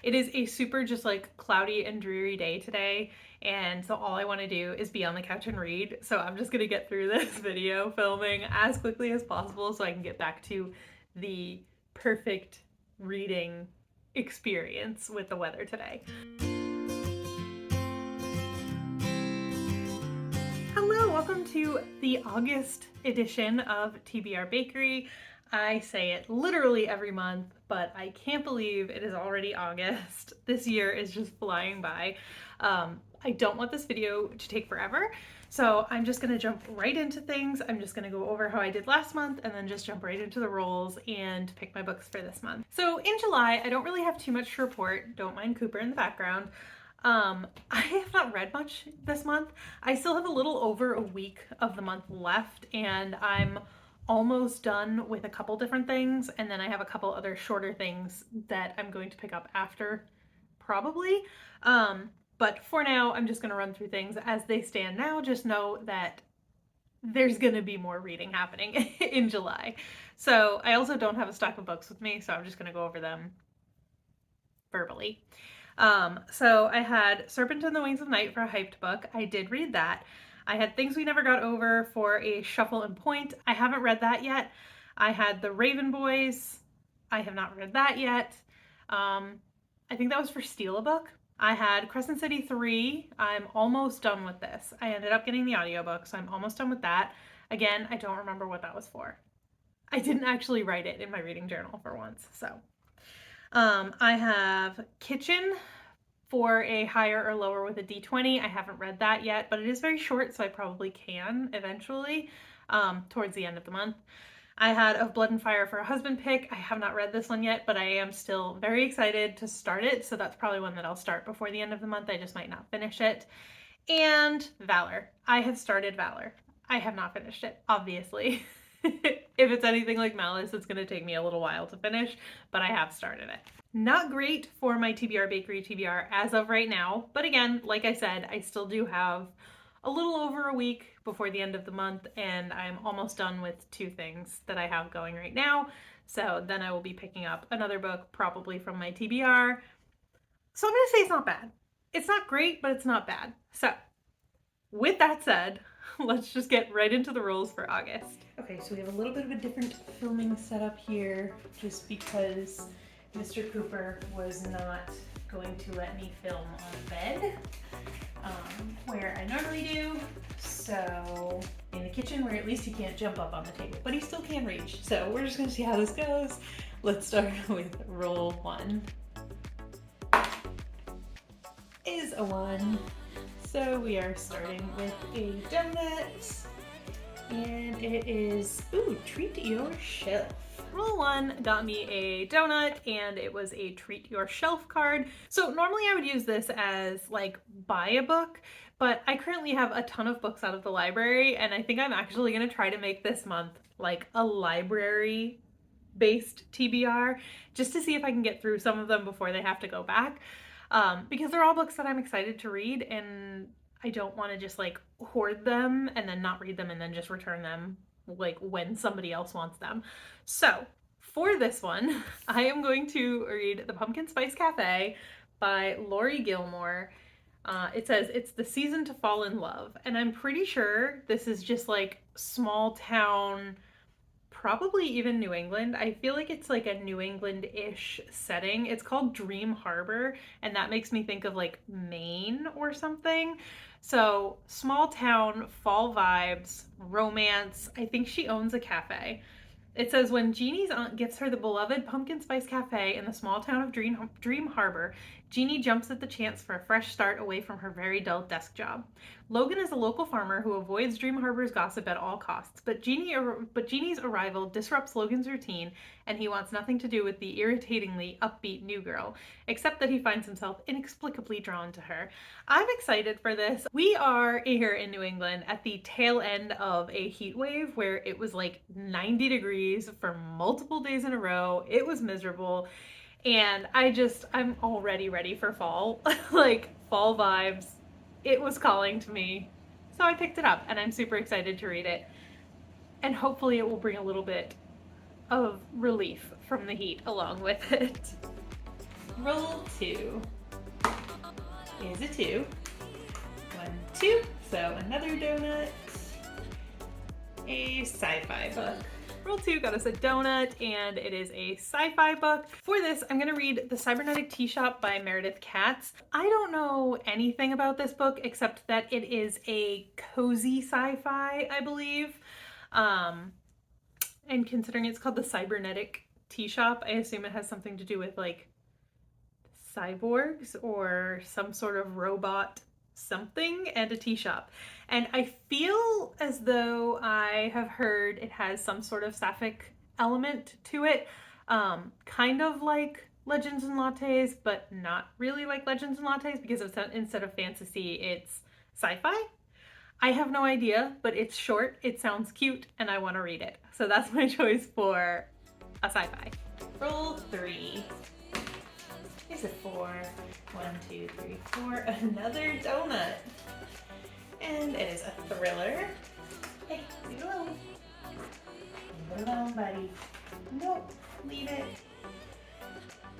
It is a super just like cloudy and dreary day today, and so all I want to do is be on the couch and read. So I'm just gonna get through this video filming as quickly as possible so I can get back to the perfect reading experience with the weather today. Hello, welcome to the August edition of TBR Bakery. I say it literally every month, but I can't believe it is already August. This year is just flying by. I don't want this video to take forever, so I'm just gonna jump right into things. I'm just gonna go over how I did last month and then just jump right into the rolls and pick my books for this month. So in July, I don't really have too much to report. Don't mind Cooper in the background. I have not read much this month. I still have a little over a week of the month left, and I'm almost done with a couple different things, and then I have a couple other shorter things that I'm going to pick up after, probably. But for now, I'm just going to run through things as they stand now. Just know that there's going to be more reading happening in July. So I also don't have a stack of books with me, so I'm just going to go over them verbally. So I had Serpent and the Wings of Night for a hyped book. I did read that. I had Things We Never Got Over for a shuffle and point. I haven't read that yet. I had The Raven Boys. I have not read that yet. I think that was for Steal a Book. I had Crescent City 3. I'm almost done with this. I ended up getting the audiobook, so I'm almost done with that. Again, I don't remember what that was for. I didn't actually write it in my reading journal for once, so. I have Kitchen for a higher or lower with a D20. I haven't read that yet, but it is very short, so I probably can eventually towards the end of the month. I had Of Blood and Fire for a husband pick. I have not read this one yet, but I am still very excited to start it, so that's probably one that I'll start before the end of the month. I just might not finish it. And Valor. I have started Valor. I have not finished it, obviously. If it's anything like Malice, it's going to take me a little while to finish, but I have started it. Not great for my TBR Bakery TBR as of right now, but again, like I said, I still do have a little over a week before the end of the month, and I'm almost done with two things that I have going right now. So then I will be picking up another book, probably from my TBR. So I'm going to say it's not bad. It's not great, but it's not bad. So with that said, let's just get right into the rules for August. Okay, so we have a little bit of a different filming setup here just because Mr. Cooper was not going to let me film on bed where I normally do. So in the kitchen where at least he can't jump up on the table, but he still can reach. So we're just gonna see how this goes. Let's start with roll 1. Is a 1. So we are starting with a donut, and it is, ooh, treat your shelf. Roll 1 got me a donut, and it was a treat your shelf card. So normally I would use this as like buy a book, but I currently have a ton of books out of the library, and I think I'm actually gonna try to make this month like a library based TBR just to see if I can get through some of them before they have to go back. Because they're all books that I'm excited to read, and I don't want to just like hoard them and then not read them and then just return them like when somebody else wants them. So for this one, I am going to read The Pumpkin Spice Cafe by Laurie Gilmore. It says it's the season to fall in love, and I'm pretty sure this is just like small town, probably even New England. I feel like it's like a New England-ish setting. It's called Dream Harbor, and that makes me think of like Maine or something. So small town, fall vibes, romance. I think she owns a cafe. It says when Jeannie's aunt gets her the beloved Pumpkin Spice Cafe in the small town of Dream Harbor, Jeannie jumps at the chance for a fresh start away from her very dull desk job. Logan is a local farmer who avoids Dream Harbor's gossip at all costs, but Jeannie's arrival disrupts Logan's routine, and he wants nothing to do with the irritatingly upbeat new girl, except that he finds himself inexplicably drawn to her. I'm excited for this. We are here in New England at the tail end of a heat wave where it was like 90 degrees for multiple days in a row. It was miserable. And I'm already ready for fall. Like fall vibes. It was calling to me. So I picked it up, and I'm super excited to read it. And hopefully it will bring a little bit of relief from the heat along with it. Roll 2 is a 2. 1, 2. So another donut. A sci-fi book. Roll 2 got us a donut, and it is a sci-fi book. For this, I'm gonna read The Cybernetic Tea Shop by Meredith Katz. I don't know anything about this book except that it is a cozy sci-fi, I believe. And considering it's called The Cybernetic Tea Shop, I assume it has something to do with like cyborgs or some sort of robot something and a tea shop. And I feel as though I have heard it has some sort of sapphic element to it, kind of like Legends and Lattes, but not really like Legends and Lattes because instead of fantasy, it's sci-fi. I have no idea, but it's short, it sounds cute, and I want to read it. So that's my choice for a sci-fi. Roll 3 is a 4. 1, 2, 3, 4. Another donut. And it is a thriller. Hey, leave it alone. Leave it alone, buddy. Nope, leave it.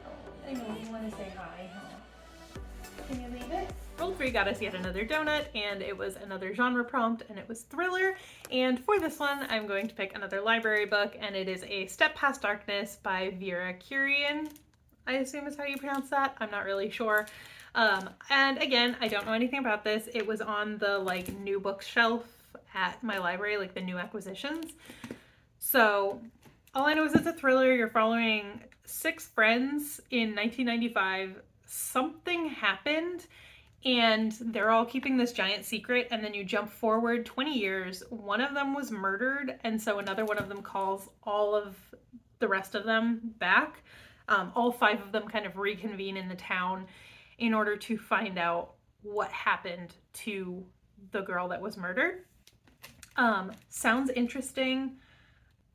Oh, I know you want to say hi, huh? Can you leave it? Roll 3 got us yet another donut, and it was another genre prompt, and it was thriller. And for this one, I'm going to pick another library book, and it is A Step Past Darkness by Vera Kurian. I assume is how you pronounce that. I'm not really sure. And again, I don't know anything about this. It was on the like new bookshelf at my library, like the new acquisitions. So all I know is it's a thriller. You're following 6 friends in 1995. Something happened and they're all keeping this giant secret, and then you jump forward 20 years. One of them was murdered, and so another one of them calls all of the rest of them back. All 5 of them kind of reconvene in the town in order to find out what happened to the girl that was murdered. Sounds interesting.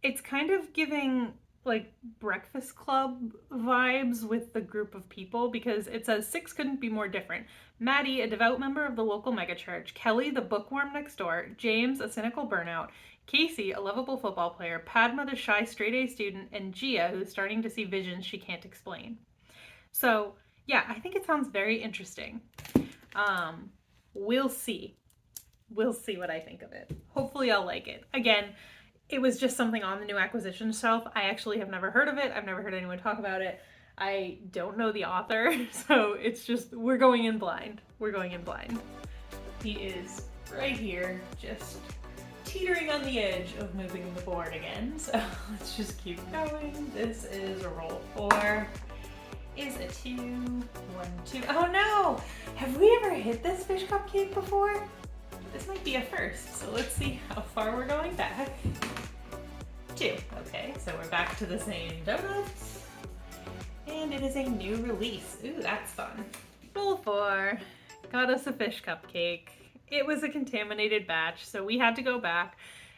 It's kind of giving like Breakfast Club vibes with the group of people, because it says 6 couldn't be more different. Maddie, a devout member of the local megachurch. Kelly, the bookworm next door. James, a cynical burnout. Casey, a lovable football player. Padma, the shy straight-A student. And Gia, who's starting to see visions she can't explain. So yeah, I think it sounds very interesting. We'll see. We'll see what I think of it. Hopefully I'll like it. Again, it was just something on the new acquisition shelf. I actually have never heard of it. I've never heard anyone talk about it. I don't know the author, so it's just, we're going in blind. We're going in blind. He is right here, just teetering on the edge of moving the board again. So let's just keep going. This is a roll 4. Is a 2. 1, 2. Oh no! Have we ever hit this fish cupcake before? This might be a first, so let's see how far we're going back. 2. Okay, so we're back to the same donuts. And it is a new release. Ooh, that's fun. Roll 4. Got us a fish cupcake. It was a contaminated batch, so we had to go back.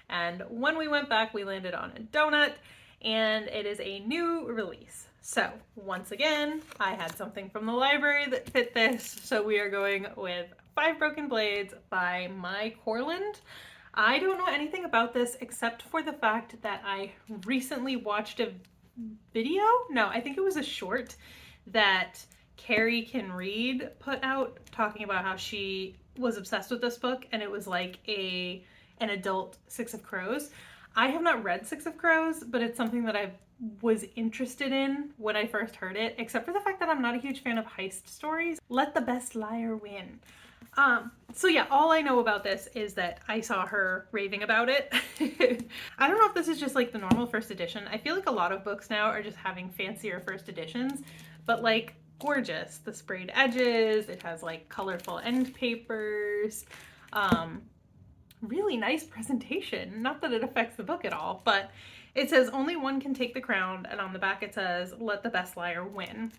And when we went back, we landed on a donut, and it is a new release. So once again, I had something from the library that fit this. So we are going with 5 Broken Blades by Mai Corland. I don't know anything about this except for the fact that I recently watched a video. No, I think it was a short that Carrie Can Read put out talking about how she was obsessed with this book, and it was like an adult Six of Crows. I have not read Six of Crows, but it's something that I was interested in when I first heard it, except for the fact that I'm not a huge fan of heist stories. Let the best liar win. So yeah, all I know about this is that I saw her raving about it. I don't know if this is just like the normal first edition. I feel like a lot of books now are just having fancier first editions, but like gorgeous. The sprayed edges, it has like colorful end papers, really nice presentation. Not that it affects the book at all, but it says only one can take the crown, and on the back it says let the best liar win.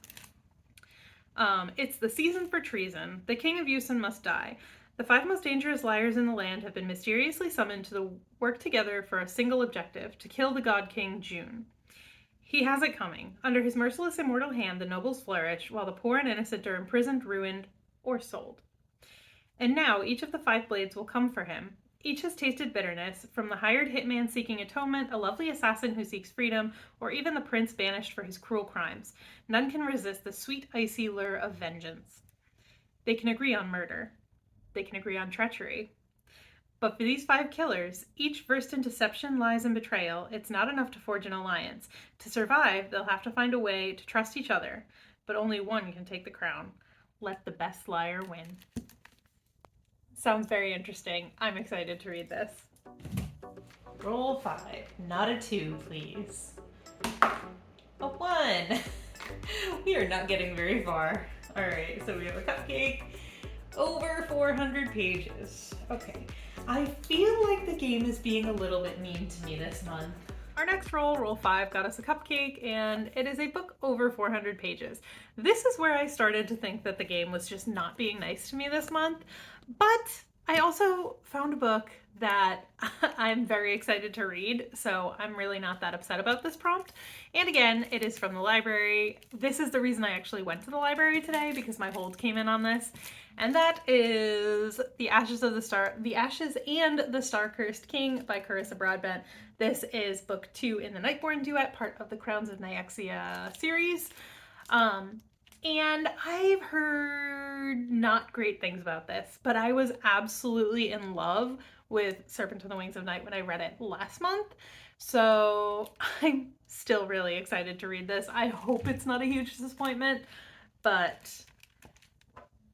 It's the season for treason. The king of Yusen must die. The 5 most dangerous liars in the land have been mysteriously summoned to work together for a single objective, to kill the god king June. He has it coming. Under his merciless immortal hand, the nobles flourish, while the poor and innocent are imprisoned, ruined, or sold. And now each of the 5 blades will come for him. Each has tasted bitterness, from the hired hitman seeking atonement, a lovely assassin who seeks freedom, or even the prince banished for his cruel crimes. None can resist the sweet, icy lure of vengeance. They can agree on murder. They can agree on treachery. But for these 5 killers, each versed in deception, lies, and betrayal, it's not enough to forge an alliance. To survive, they'll have to find a way to trust each other, but only one can take the crown. Let the best liar win. Sounds very interesting. I'm excited to read this. Roll 5. Not a 2, please. A 1. We are not getting very far. All right, so we have a cupcake. Over 400 pages. Okay. I feel like the game is being a little bit mean to me this month. Our next roll 5, got us a cupcake, and it is a book over 400 pages. This is where I started to think that the game was just not being nice to me this month, but I also found a book that I'm very excited to read, so I'm really not that upset about this prompt. And again, it is from the library. This is the reason I actually went to the library today, because my hold came in on this. And that is The Ashes and the Star-Cursed King by Carissa Broadbent. This is book 2 in the Nightborn duet, part of the Crowns of Nyexia series. And I've heard not great things about this, but I was absolutely in love with Serpent on the Wings of Night when I read it last month. So I'm still really excited to read this. I hope it's not a huge disappointment, but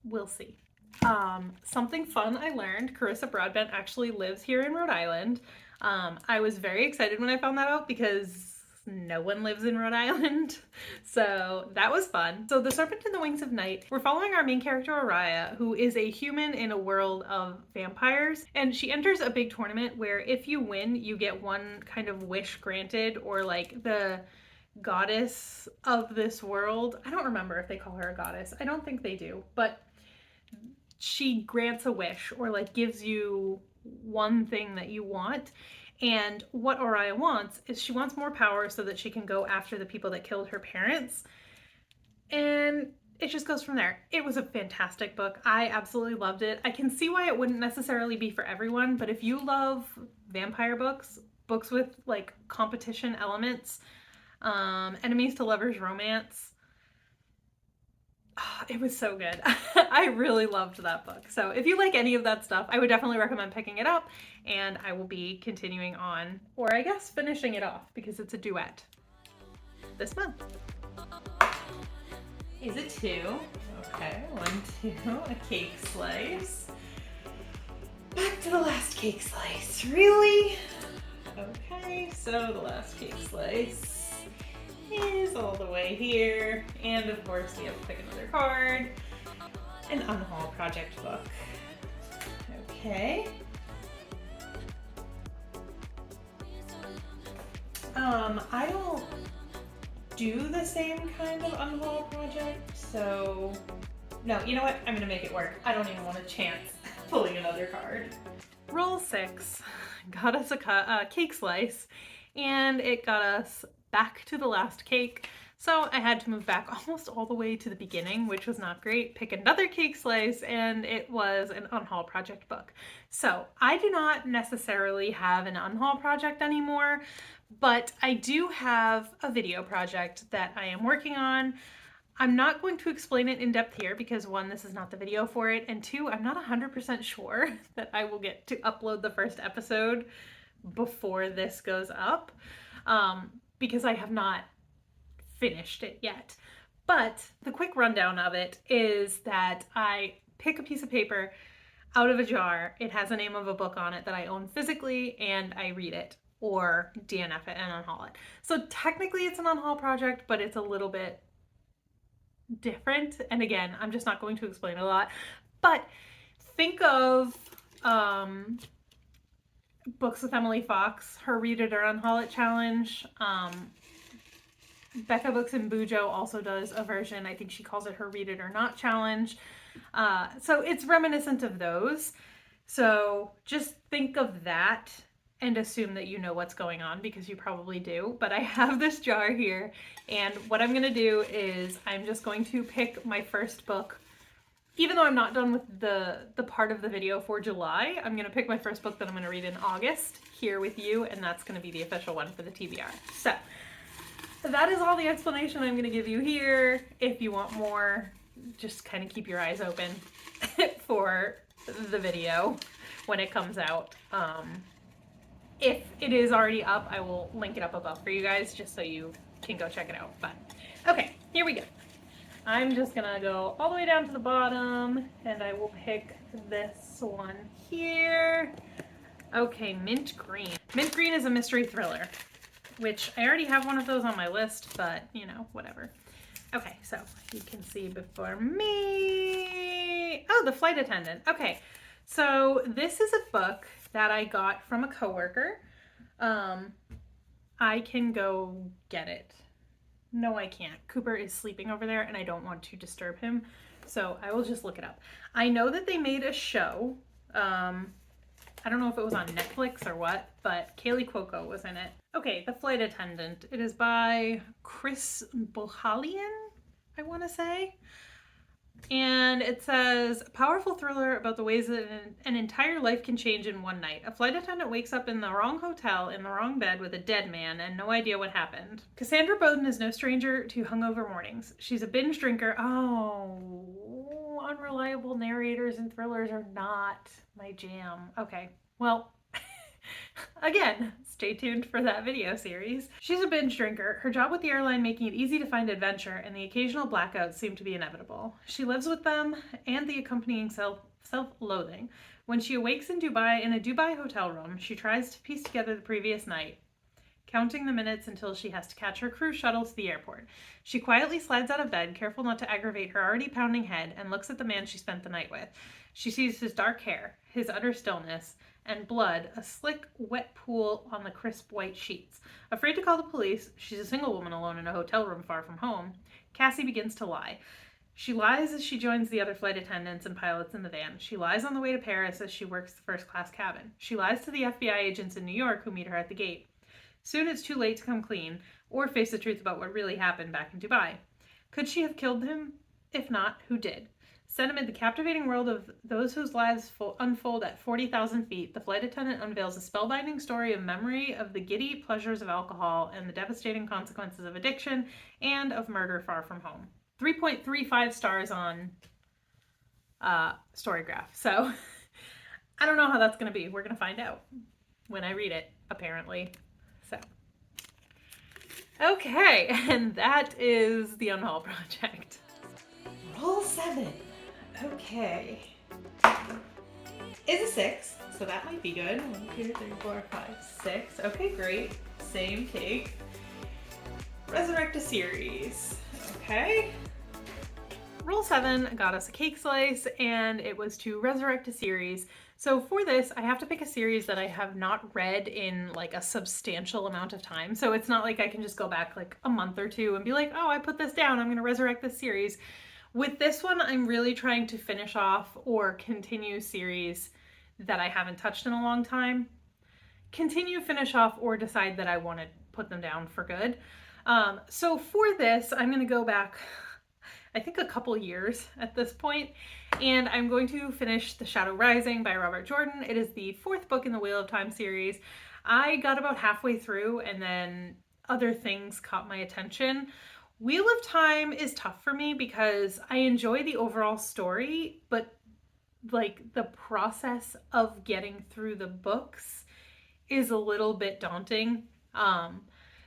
we'll see. Something fun I learned, Carissa Broadbent actually lives here in Rhode Island. I was very excited when I found that out because no one lives in Rhode Island. So that was fun. So The Serpent in the Wings of Night, we're following our main character Araya, who is a human in a world of vampires. And she enters a big tournament where if you win, you get one kind of wish granted, or like the goddess of this world. I don't remember if they call her a goddess. I don't think they do, but she grants a wish, or like gives you one thing that you want. And what Araya wants is she wants more power so that she can go after the people that killed her parents. And it just goes from there. It was a fantastic book. I absolutely loved it. I can see why it wouldn't necessarily be for everyone, but if you love vampire books, books with like competition elements, enemies to lovers romance, it was so good. I really loved that book. So if you like any of that stuff, I would definitely recommend picking it up, and I will be continuing on, or I guess finishing it off, because it's a duet this month. Is it 2? Okay, 1, 2, a cake slice. Back to the last cake slice. Really? Okay, so the last cake slice is all the way here, and of course we have to pick another card. An unhaul project book. Okay. I don't do the same kind of unhaul project, so no, you know what? I'm gonna make it work. I don't even want a chance pulling another card. Roll 6 got us a cake slice, and it got us back to the last cake. So I had to move back almost all the way to the beginning, which was not great, pick another cake slice, and it was an unhaul project book. So I do not necessarily have an unhaul project anymore, but I do have a video project that I am working on. I'm not going to explain it in depth here because 1, this is not the video for it, and 2, I'm not 100% sure that I will get to upload the first episode before this goes up. Because I have not finished it yet. But the quick rundown of it is that I pick a piece of paper out of a jar. It has the name of a book on it that I own physically, and I read it or DNF it and unhaul it. So technically it's an unhaul project, but it's a little bit different. And again, I'm just not going to explain a lot. But think of Books with Emily Fox, her Read It or Unhaul It challenge. Becca Books and Bujo also does a version. I think she calls it her Read It or Not challenge. So it's reminiscent of those. So just think of that and assume that you know what's going on, because you probably do. But I have this jar here, and what I'm going to do is I'm just going to pick my first book even though I'm not done with the part of the video for July, I'm going to pick my first book that I'm going to read in August here with you, and that's going to be the official one for the TBR. So that is all the explanation I'm going to give you here. If you want more, just kind of keep your eyes open for the video when it comes out. If it is already up, I will link it up above for you guys just so you can go check it out. But okay, here we go. I'm just gonna go all the way down to the bottom and I will pick this one here. Okay, Mint Green. Mint Green is a mystery thriller, which I already have one of those on my list, but you know, whatever. Okay, so you can see before me. Oh, The Flight Attendant. Okay, so this is a book that I got from a coworker. I can go get it. No, I can't. Cooper is sleeping over there and I don't want to disturb him. So I will just look it up. I know that they made a show. I don't know if it was on Netflix or what, but Kaylee Cuoco was in it. Okay, The Flight Attendant. It is by Chris Bohalian, I want to say. And it says, a powerful thriller about the ways that an entire life can change in one night. A flight attendant wakes up in the wrong hotel, in the wrong bed with a dead man and no idea what happened. Cassandra Bowden is no stranger to hungover mornings. She's a binge drinker. Oh, unreliable narrators and thrillers are not my jam. Okay, well, again, stay tuned for that video series. She's a binge drinker, her job with the airline making it easy to find adventure, and the occasional blackouts seem to be inevitable. She lives with them and the accompanying self-loathing. When she awakes in a Dubai hotel room, she tries to piece together the previous night, counting the minutes until she has to catch her cruise shuttle to the airport. She quietly slides out of bed, careful not to aggravate her already pounding head, and looks at the man she spent the night with. She sees his dark hair, his utter stillness, and blood, a slick, wet pool on the crisp white sheets. Afraid to call the police, she's a single woman alone in a hotel room far from home, Cassie begins to lie. She lies as she joins the other flight attendants and pilots in the van. She lies on the way to Paris as she works the first-class cabin. She lies to the FBI agents in New York who meet her at the gate. Soon it's too late to come clean or face the truth about what really happened back in Dubai. Could she have killed him? If not, who did? Set amid the captivating world of those whose lives unfold at 40,000 feet, the flight attendant unveils a spellbinding story of memory of the giddy pleasures of alcohol and the devastating consequences of addiction and of murder far from home. 3.35 stars on Storygraph. So I don't know how that's going to be. We're going to find out when I read it, apparently. So, okay, and that is the Unhaul project. Roll 7. Okay. It's a 6, so that might be good. 1, 2, 3, 4, 5, 6. Okay, great. Same cake. Resurrect a series. Okay. Roll 7 got us a cake slice, and it was to resurrect a series. So for this, I have to pick a series that I have not read in like a substantial amount of time. So it's not like I can just go back like a month or two and be like, oh, I put this down, I'm gonna resurrect this series. With this one, I'm really trying to finish off or continue series that I haven't touched in a long time. Continue, finish off, or decide that I want to put them down for good. So for this, I'm gonna go back, I think a couple years at this point, and I'm going to finish The Shadow Rising by Robert Jordan. It is the 4th book in the Wheel of Time series. I got about halfway through and then other things caught my attention. Wheel of Time is tough for me because I enjoy the overall story, but like the process of getting through the books is a little bit daunting.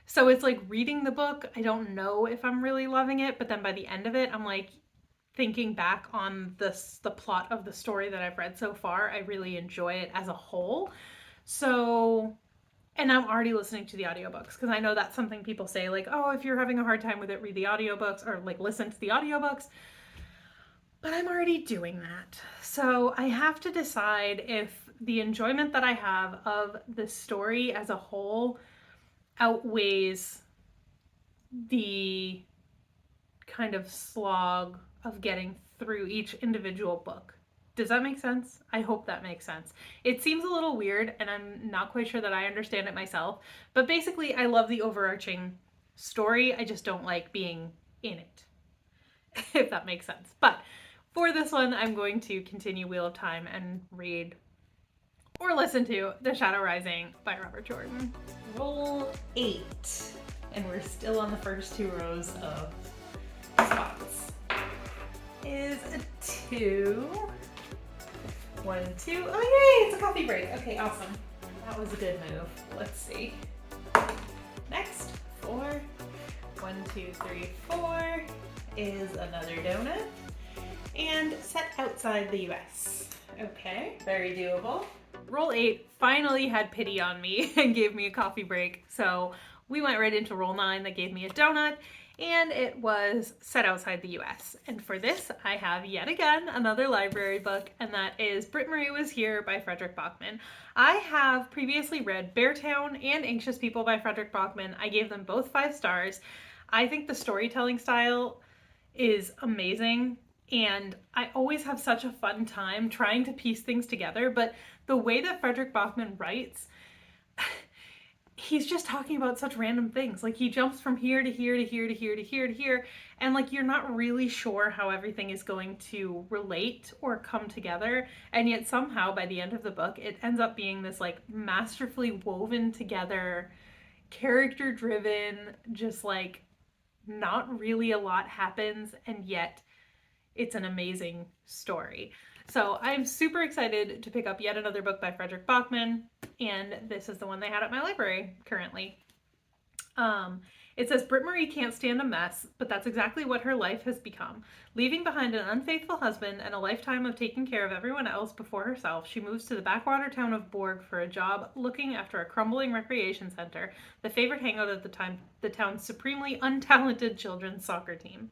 So it's like reading the book, I don't know if I'm really loving it, but then by the end of it, I'm like thinking back on the plot of the story that I've read so far, I really enjoy it as a whole. So, and I'm already listening to the audiobooks because I know that's something people say like, oh, if you're having a hard time with it, read the audiobooks or like listen to the audiobooks. But I'm already doing that. So I have to decide if the enjoyment that I have of the story as a whole outweighs the kind of slog of getting through each individual book. Does that make sense? I hope that makes sense. It seems a little weird and I'm not quite sure that I understand it myself, but basically I love the overarching story. I just don't like being in it, if that makes sense. But For this one, I'm going to continue Wheel of Time and read or listen to The Shadow Rising by Robert Jordan. Roll 8. And we're still on the first 2 rows of spots. Is a 2. 1, 2. Oh, yay! It's a coffee break. Okay, awesome. That was a good move. Let's see. Next, 4. 1, 2, 3, 4 is another donut. And set outside the US. Okay, very doable. Roll 8 finally had pity on me and gave me a coffee break. So we went right into roll 9 that gave me a donut, and it was set outside the US. And for this, I have yet again another library book, and that is Britt Marie Was Here by Frederick Bachman. I have previously read Beartown and Anxious People by Frederick Bachman. I gave them both 5 stars. I think the storytelling style is amazing, and I always have such a fun time trying to piece things together, but the way that Frederick Bachman writes, he's just talking about such random things. Like, he jumps from here to here to here to here to here to here, and like, you're not really sure how everything is going to relate or come together, and yet somehow by the end of the book it ends up being this like masterfully woven together, character driven, just like not really a lot happens, and yet it's an amazing story. So I'm super excited to pick up yet another book by Frederick Bachman, and this is the one they had at my library currently. It says, Britt Marie can't stand a mess, but that's exactly what her life has become. Leaving behind an unfaithful husband and a lifetime of taking care of everyone else before herself, she moves to the backwater town of Borg for a job looking after a crumbling recreation center, the favorite hangout of the town's supremely untalented children's soccer team.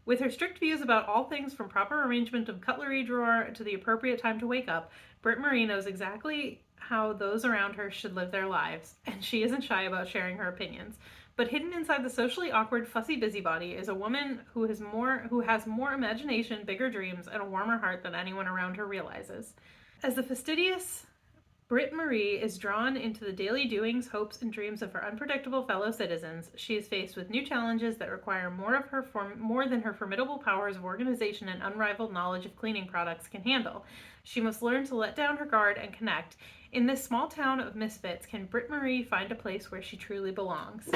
With her strict views about all things from proper arrangement of cutlery drawer to the appropriate time to wake up, Britt Marie knows exactly how those around her should live their lives, and she isn't shy about sharing her opinions. But hidden inside the socially awkward, fussy busybody is a woman who has more imagination, bigger dreams, and a warmer heart than anyone around her realizes. As the fastidious Britt Marie is drawn into the daily doings, hopes, and dreams of her unpredictable fellow citizens, she is faced with new challenges that require more than her formidable powers of organization and unrivaled knowledge of cleaning products can handle. She must learn to let down her guard and connect. In this small town of misfits, can Britt Marie find a place where she truly belongs?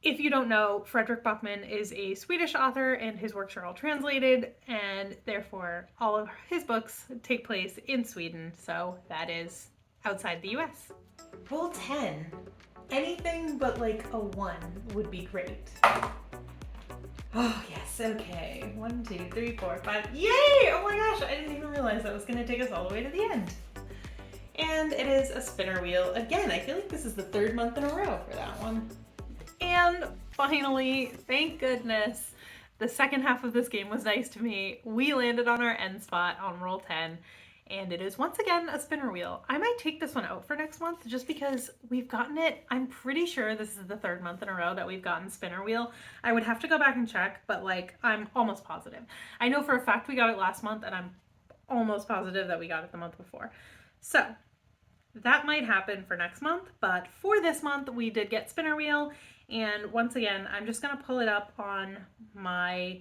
If you don't know, Frederick Bachman is a Swedish author, and his works are all translated, and therefore all of his books take place in Sweden, so that is outside the US. Roll 10. Anything but like a 1 would be great. Oh yes, okay. 1, 2, 3, 4, 5. Yay! Oh my gosh, I didn't even realize that was going to take us all the way to the end. And it is a spinner wheel. Again, I feel like this is the 3rd month in a row for that one. And finally, thank goodness, the second half of this game was nice to me. We landed on our end spot on roll 10, and it is once again a spinner wheel. I might take this one out for next month just because we've gotten it. I'm pretty sure this is the 3rd month in a row that we've gotten spinner wheel. I would have to go back and check, but like, I'm almost positive. I know for a fact we got it last month, and I'm almost positive that we got it the month before. So that might happen for next month, but for this month we did get spinner wheel. And once again, I'm just going to pull it up on my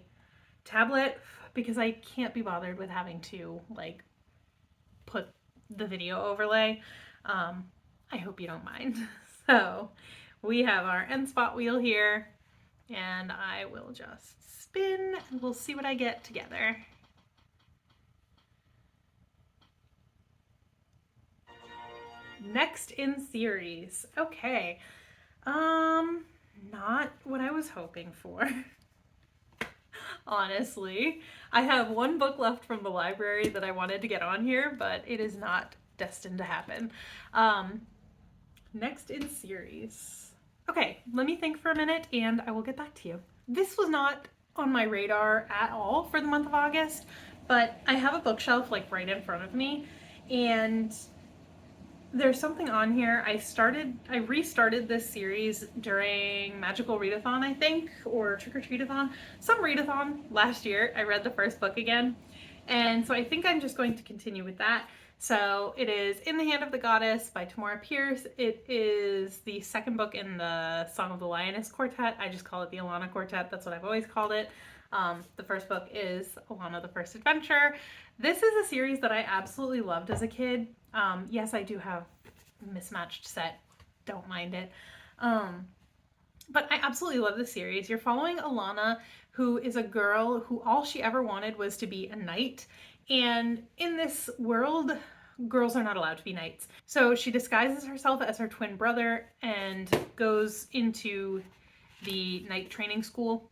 tablet because I can't be bothered with having to like put the video overlay. I hope you don't mind. So we have our end spot wheel here, and I will just spin and we'll see what I get together. Next in series. Okay. Not what I was hoping for. Honestly, I have one book left from the library that I wanted to get on here, but it is not destined to happen. Next in series. Okay, let me think for a minute and I will get back to you. This was not on my radar at all for the month of August, but I have a bookshelf like right in front of me, and there's something on here. I restarted this series during Magical Readathon, I think, or Trick or Treatathon, some readathon last year. I read the first book again, and so I think I'm just going to continue with that. So it is In the Hand of the Goddess by Tamora Pierce. It is the 2nd book in the Song of the Lioness Quartet. I just call it the Alana Quartet. That's what I've always called it. The first book is Alana the First Adventure. This is a series that I absolutely loved as a kid. Yes, I do have a mismatched set. Don't mind it. But I absolutely love this series. You're following Alana, who is a girl who all she ever wanted was to be a knight. And in this world, girls are not allowed to be knights. So she disguises herself as her twin brother and goes into the knight training school,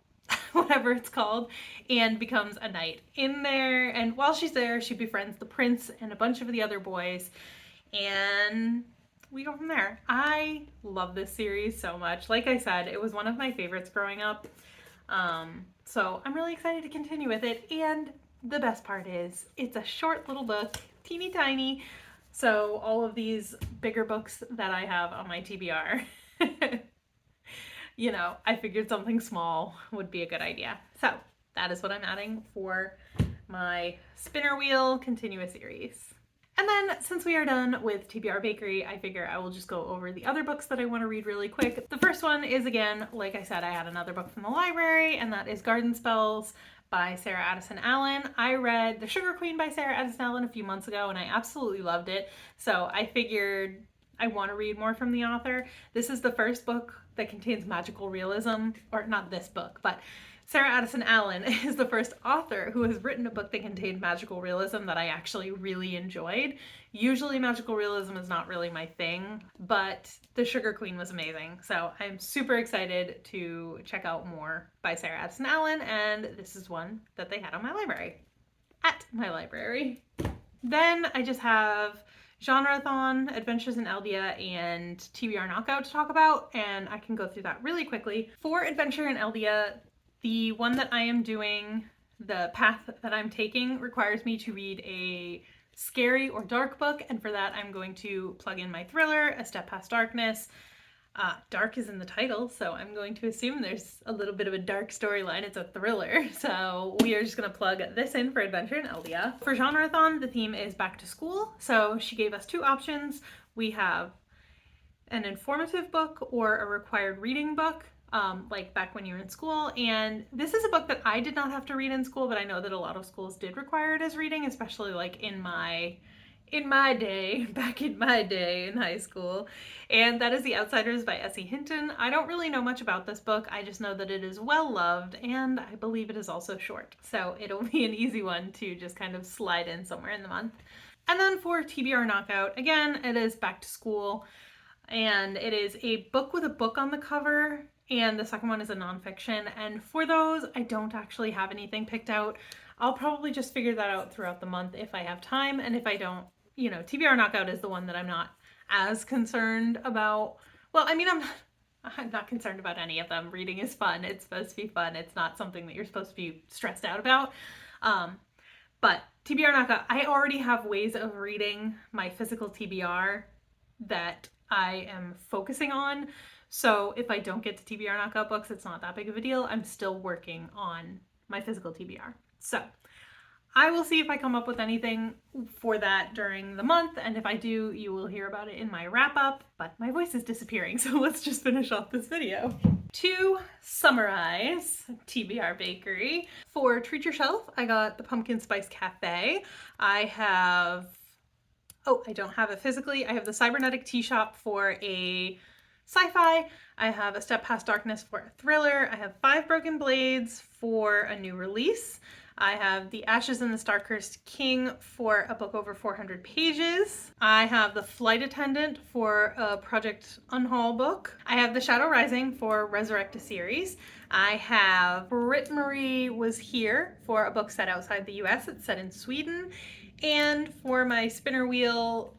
whatever it's called, and becomes a knight in there. And while she's there, she befriends the prince and a bunch of the other boys. And we go from there. I love this series so much. Like I said, it was one of my favorites growing up. So I'm really excited to continue with it. And the best part is it's a short little book, teeny tiny. So all of these bigger books that I have on my TBR, you know, I figured something small would be a good idea. So that is what I'm adding for my spinner wheel continuous series. And then since we are done with TBR Bakery, I figure I will just go over the other books that I want to read really quick. The first one is, again, like I said, I had another book from the library, and that is Garden Spells by Sarah Addison Allen. I read The Sugar Queen by Sarah Addison Allen a few months ago, and I absolutely loved it. So I figured I want to read more from the author. This is the first book that contains magical realism, or not this book, but Sarah Addison Allen is the first author who has written a book that contained magical realism that I actually really enjoyed. Usually magical realism is not really my thing, but The Sugar Queen was amazing. So I'm super excited to check out more by Sarah Addison Allen, and this is one that they had on my library, at my library. Then I just have Genreathon, Adventures in Eldia, and TBR Knockout to talk about, and I can go through that really quickly. For Adventure in Eldia, the one that I am doing, the path that I'm taking, requires me to read a scary or dark book, and for that I'm going to plug in my thriller, A Step Past Darkness. Dark is in the title, so I'm going to assume there's a little bit of a dark storyline. It's a thriller, so we are just going to plug this in for Adventure in Eldia. For Genreathon, the theme is back to school, so she gave us two options. We have an informative book or a required reading book. Like back when you were in school. And this is a book that I did not have to read in school, but I know that a lot of schools did require it as reading, especially like in my day, back in my day in high school. And that is The Outsiders by S.E. Hinton. I don't really know much about this book. I just know that it is well loved, and I believe it is also short. So it'll be an easy one to just kind of slide in somewhere in the month. And then for TBR Knockout, again, it is back to school, and it is a book with a book on the cover, and the second one is a nonfiction. And for those, I don't actually have anything picked out. I'll probably just figure that out throughout the month if I have time, and if I don't, you know, TBR Knockout is the one that I'm not as concerned about. Well, I mean, I'm not concerned about any of them. Reading is fun. It's supposed to be fun. It's not something that you're supposed to be stressed out about. But TBR Knockout, I already have ways of reading my physical TBR that I am focusing on. So if I don't get to TBR Knockout books, it's not that big of a deal. I'm still working on my physical TBR. So I will see if I come up with anything for that during the month, and if I do, you will hear about it in my wrap up, but my voice is disappearing, so let's just finish off this video. To summarize TBR Bakery, for Treat Yourself, I got the Pumpkin Spice Cafe. I don't have it physically. I have the Cybernetic Tea Shop for a sci-fi. I have A Step Past Darkness for a thriller. I have 5 Broken Blades for a new release. I have The Ashes and the Star-Cursed King for a book over 400 pages. I have The Flight Attendant for a Project Unhaul book. I have The Shadow Rising for Resurrect a series. I have Britt Marie Was Here for a book set outside the US. It's set in Sweden. And for my spinner wheel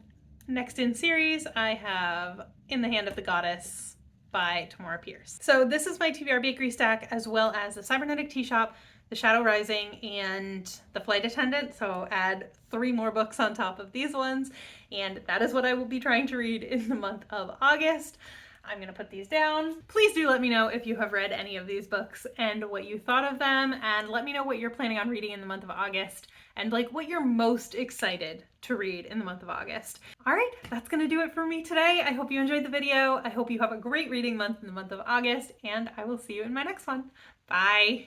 next in series, I have In the Hand of the Goddess by Tamora Pierce. So this is my TBR Bakery stack, as well as the Cybernetic Tea Shop, The Shadow Rising, and The Flight Attendant. So add 3 more books on top of these ones, and that is what I will be trying to read in the month of August. I'm gonna put these down. Please do let me know if you have read any of these books and what you thought of them, and let me know what you're planning on reading in the month of August, and like what you're most excited to read in the month of August. All right, that's gonna do it for me today. I hope you enjoyed the video. I hope you have a great reading month in the month of August, and I will see you in my next one. Bye.